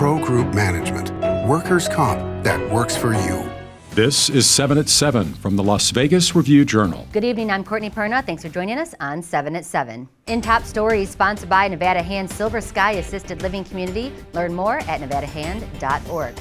Pro Group Management. Workers' comp that works for you. This is 7 at 7 from the Las Vegas Review-Journal. Good evening, I'm Courtney Perna. Thanks for joining us on 7 at 7. In Top Stories, sponsored by Nevada Hand Silver Sky Assisted Living Community. Learn more at nevadahand.org.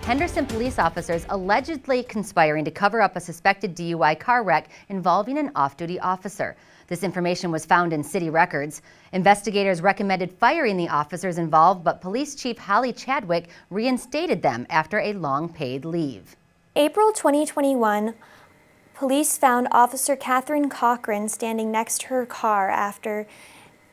Henderson police officers allegedly conspiring to cover up a suspected DUI car wreck involving an off-duty officer. This information was found in city records. Investigators recommended firing the officers involved, but Police Chief Holly Chadwick reinstated them after a long paid leave. April 2021, police found Officer Catherine Cochran standing next to her car after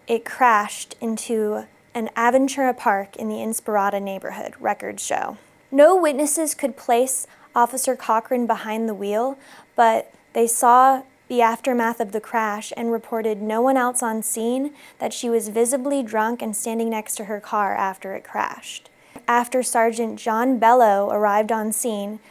it crashed into an Aventura Park in the Inspirada neighborhood, records show. No witnesses could place Officer Cochran behind the wheel, but they saw the aftermath of the crash and reported no one else on scene that she was visibly drunk and standing next to her car after it crashed. After Sergeant John Bello arrived on scene,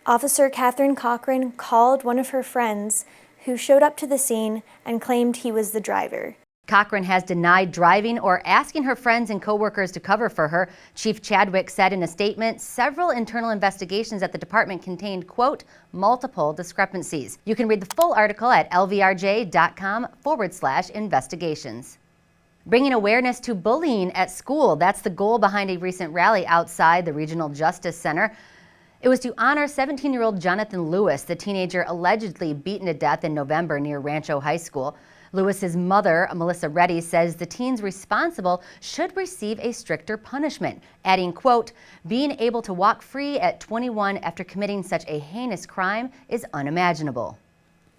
Officer Catherine Cochran called one of her friends who showed up to the scene and claimed he was the driver. Cochran has denied driving or asking her friends and coworkers to cover for her. Chief Chadwick said in a statement, several internal investigations at the department contained, quote, multiple discrepancies. You can read the full article at lvrj.com/investigations. Bringing awareness to bullying at school. That's the goal behind a recent rally outside the Regional Justice Center. It was to honor 17-year-old Jonathan Lewis, the teenager allegedly beaten to death in November near Rancho High School. Lewis's mother, Melissa Reddy, says the teens responsible should receive a stricter punishment, adding, quote, being able to walk free at 21 after committing such a heinous crime is unimaginable.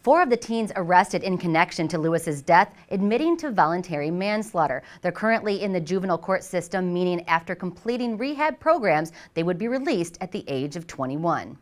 4 of the teens arrested in connection to Lewis's death admitting to voluntary manslaughter. They're currently in the juvenile court system, meaning after completing rehab programs, they would be released at the age of 21.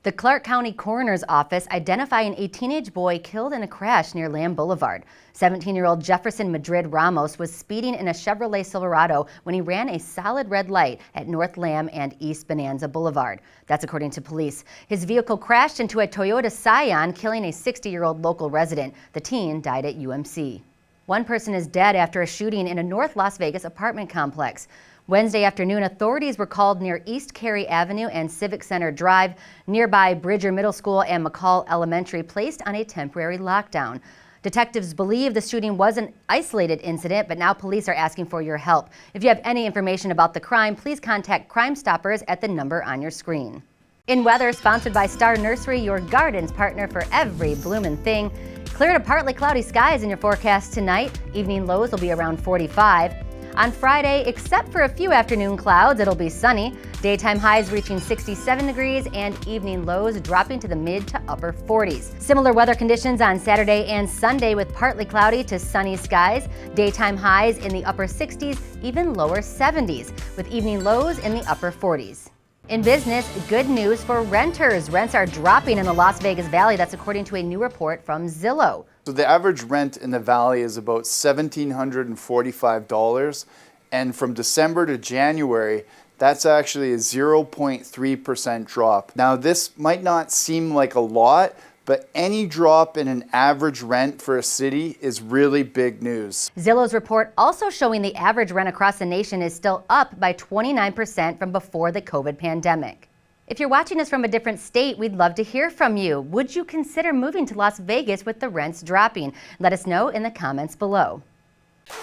The Clark County Coroner's Office identifying a teenage boy killed in a crash near Lamb Boulevard. 17-year-old Jefferson Madrid Ramos was speeding in a Chevrolet Silverado when he ran a solid red light at North Lamb and East Bonanza Boulevard. That's according to police. His vehicle crashed into a Toyota Scion, killing a 60-year-old local resident. The teen died at UMC. One person is dead after a shooting in a North Las Vegas apartment complex. Wednesday afternoon, authorities were called near East Carey Avenue and Civic Center Drive. Nearby Bridger Middle School and McCall Elementary placed on a temporary lockdown. Detectives believe the shooting was an isolated incident, but now police are asking for your help. If you have any information about the crime, please contact Crime Stoppers at the number on your screen. In weather, sponsored by Star Nursery, your garden's partner for every bloomin' thing. Clear to partly cloudy skies in your forecast tonight. Evening lows will be around 45. On Friday, except for a few afternoon clouds, it'll be sunny. Daytime highs reaching 67 degrees and evening lows dropping to the mid to upper 40s. Similar weather conditions on Saturday and Sunday with partly cloudy to sunny skies. Daytime highs in the upper 60s, even lower 70s, with evening lows in the upper 40s. In business, good news for renters. Rents are dropping in the Las Vegas Valley. That's according to a new report from Zillow. So the average rent in the valley is about $1,745, and from December to January, that's actually a 0.3% drop. Now this might not seem like a lot, but any drop in an average rent for a city is really big news. Zillow's report also showing the average rent across the nation is still up by 29% from before the COVID pandemic. If you're watching us from a different state, we'd love to hear from you. Would you consider moving to Las Vegas with the rents dropping? Let us know in the comments below.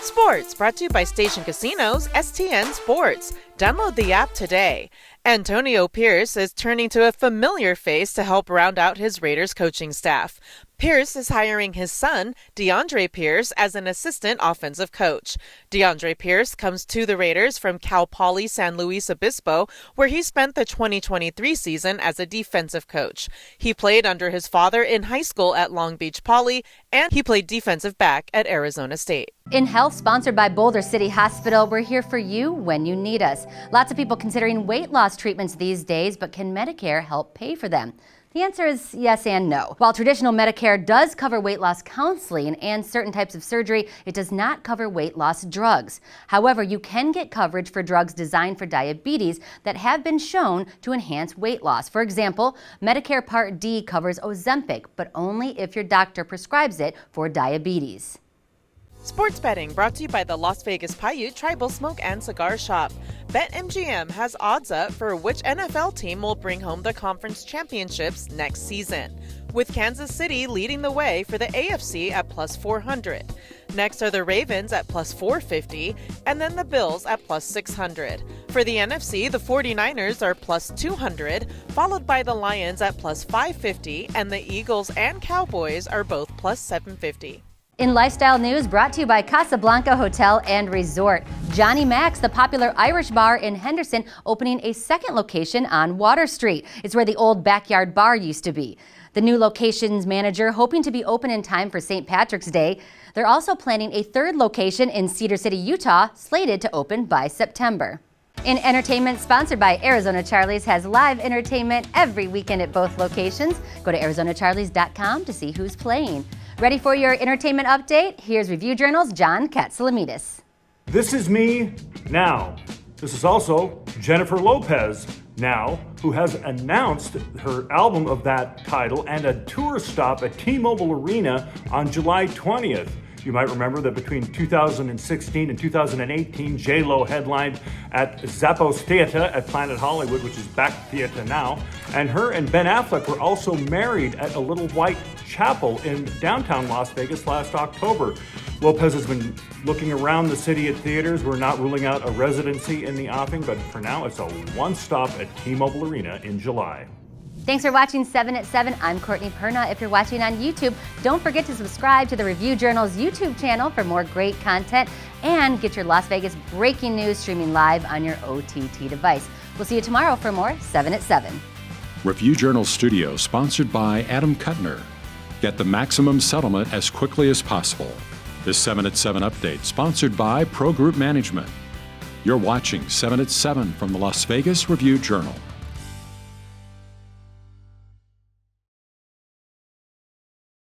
Sports brought to you by Station Casinos, STN Sports. Download the app today. Antonio Pierce is turning to a familiar face to help round out his Raiders coaching staff. Pierce is hiring his son, DeAndre Pierce, as an assistant offensive coach. DeAndre Pierce comes to the Raiders from Cal Poly San Luis Obispo, where he spent the 2023 season as a defensive coach. He played under his father in high school at Long Beach Poly, and he played defensive back at Arizona State. In health, sponsored by Boulder City Hospital, we're here for you when you need us. Lots of people considering weight loss treatments these days, but can Medicare help pay for them? The answer is yes and no. While traditional Medicare does cover weight loss counseling and certain types of surgery, it does not cover weight loss drugs. However, you can get coverage for drugs designed for diabetes that have been shown to enhance weight loss. For example, Medicare Part D covers Ozempic, but only if your doctor prescribes it for diabetes. Sports betting brought to you by the Las Vegas Paiute Tribal Smoke and Cigar Shop. BetMGM has odds up for which NFL team will bring home the conference championships next season, with Kansas City leading the way for the AFC at plus 400. Next are the Ravens at plus 450, and then the Bills at plus 600. For the NFC, the 49ers are plus 200, followed by the Lions at plus 550, and the Eagles and Cowboys are both plus 750. In lifestyle news, brought to you by Casablanca Hotel and Resort. Johnny Mac's, the popular Irish bar in Henderson, opening a second location on Water Street. It's where the old backyard bar used to be. The new location's manager hoping to be open in time for St. Patrick's Day. They're also planning a third location in Cedar City, Utah, slated to open by September. In entertainment, sponsored by Arizona Charlie's, has live entertainment every weekend at both locations. Go to ArizonaCharlies.com to see who's playing. Ready for your entertainment update? Here's Review Journal's John Katsalamidis. This is me now. This is also Jennifer Lopez now, who has announced her album of that title and a tour stop at T-Mobile Arena on July 20th. You might remember that between 2016 and 2018, J-Lo headlined at Zappos Theater at Planet Hollywood, which is back theater now. And her and Ben Affleck were also married at a little white chapel in downtown Las Vegas last October. Lopez has been looking around the city at theaters. We're not ruling out a residency in the offing, but for now, it's a one-stop at T-Mobile Arena in July. Thanks for watching 7 at 7. I'm Courtney Perna. If you're watching on YouTube, don't forget to subscribe to the Review Journal's YouTube channel for more great content and get your Las Vegas breaking news streaming live on your OTT device. We'll see you tomorrow for more 7 at 7. Review Journal Studio, sponsored by Adam Kuttner. Get the maximum settlement as quickly as possible. This 7 at 7 update, sponsored by Pro Group Management. You're watching 7 at 7 from the Las Vegas Review Journal.